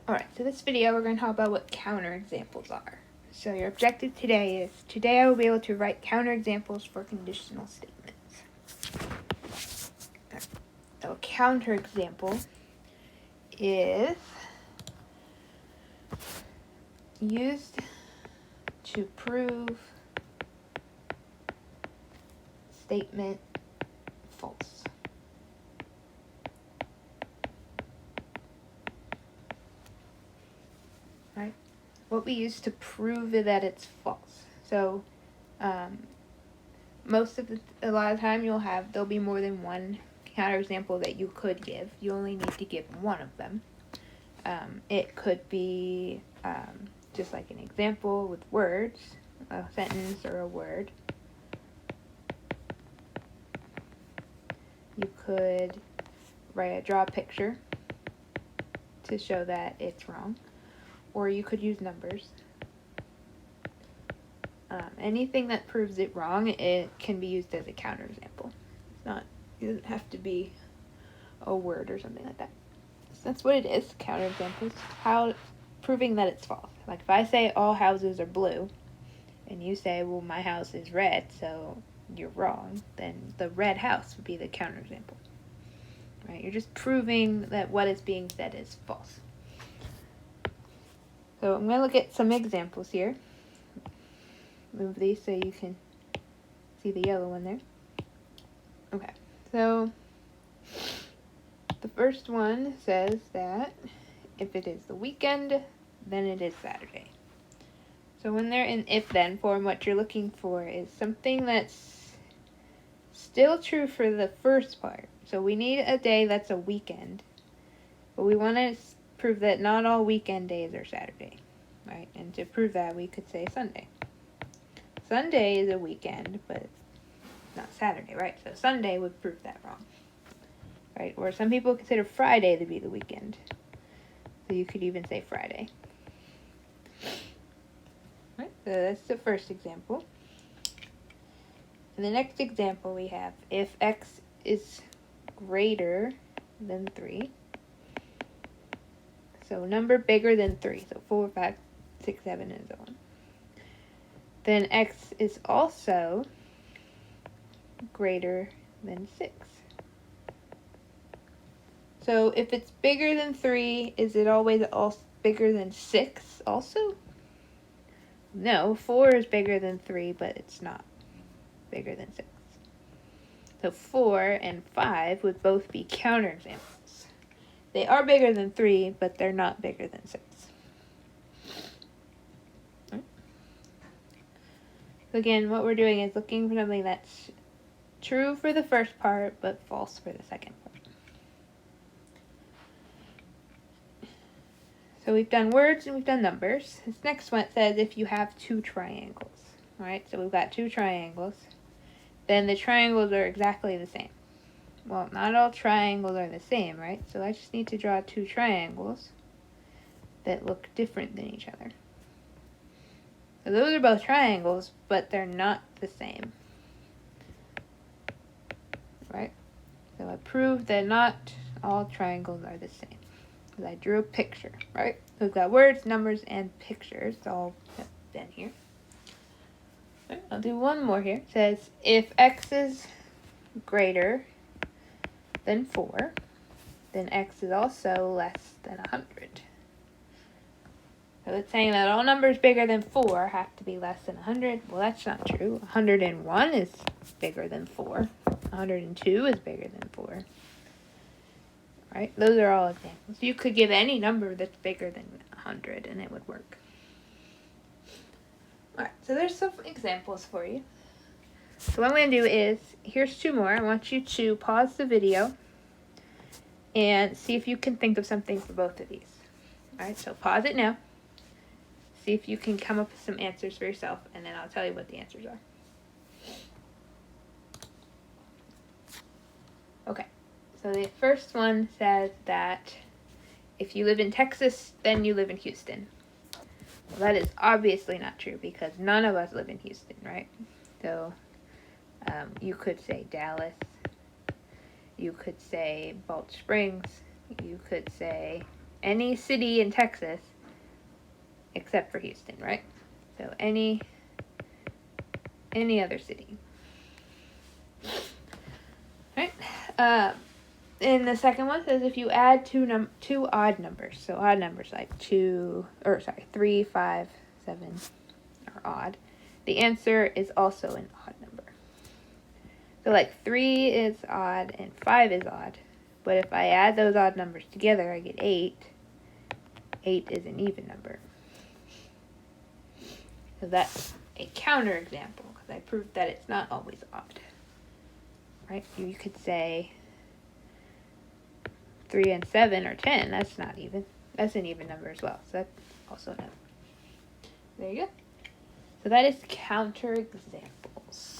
Alright, so this video we're going to talk about what counterexamples are. So your objective today is, today I will be able to write counterexamples for conditional statements. So a counterexample is used to prove statement false. Right? What we use to prove that it's false. So, a lot of time there'll be more than one counterexample that you could give. You only need to give one of them. It could be just like an example with words, a sentence or a word. You could draw a picture to show that it's wrong. Or you could use numbers. Anything that proves it wrong, it can be used as a counterexample. It doesn't have to be a word or something like that. So that's what it is, counterexamples. How proving that it's false. Like if I say all houses are blue, and you say, well, my house is red, so you're wrong, then the red house would be the counterexample. Right? You're just proving that what is being said is false. So I'm going to look at some examples here. Move these so you can see the yellow one there. Okay, so the first one says that if it is the weekend, then it is Saturday. So when they're in if-then form, what you're looking for is something that's still true for the first part. So we need a day that's a weekend, but we want to prove that not all weekend days are Saturday, right? And to prove that, we could say Sunday. Sunday is a weekend, but not Saturday, right? So Sunday would prove that wrong, right? Or some people consider Friday to be the weekend. So you could even say Friday. Right, so that's the first example. In the next example we have, if x is greater than 3, so number bigger than 3, so 4, 5, 6, 7, and so on, then x is also greater than 6. So if it's bigger than 3, is it always bigger than 6 also? No, 4 is bigger than 3, but it's not bigger than 6. So 4 and 5 would both be counterexamples. They are bigger than 3, but they're not bigger than 6. So again, what we're doing is looking for something that's true for the first part, but false for the second part. So we've done words and we've done numbers. This next one says if you have two triangles. Alright, so we've got two triangles. Then the triangles are exactly the same. Well, not all triangles are the same, right? So I just need to draw two triangles that look different than each other. So those are both triangles, but they're not the same. Right? So I proved that not all triangles are the same. Because I drew a picture, right? So we've got words, numbers, and pictures all in here. Right, I'll do one more here. It says, if x is greater than 4, then x is also less than 100. So it's saying that all numbers bigger than 4 have to be less than 100. Well, that's not true. 101 is bigger than 4. 102 is bigger than 4. Right? Those are all examples. You could give any number that's bigger than 100 and it would work. Alright, so there's some examples for you. So what I'm going to do is, here's two more. I want you to pause the video and see if you can think of something for both of these. Alright, so pause it now. See if you can come up with some answers for yourself, and then I'll tell you what the answers are. Okay, so the first one says that if you live in Texas, then you live in Houston. Well, that is obviously not true because none of us live in Houston, right? So you could say Dallas, you could say Balch Springs, you could say any city in Texas except for Houston, right? So any other city. Right? And the second one says if you add two odd numbers, so odd numbers like 3, 5, 7 are odd, the answer is also an odd number. So like 3 is odd and 5 is odd, but if I add those odd numbers together, I get 8. 8 is an even number. So that's a counterexample, because I proved that it's not always odd. Right? You could say 3 and 7 are 10. That's not even. That's an even number as well. So that's also an. There you go. So that is counterexamples.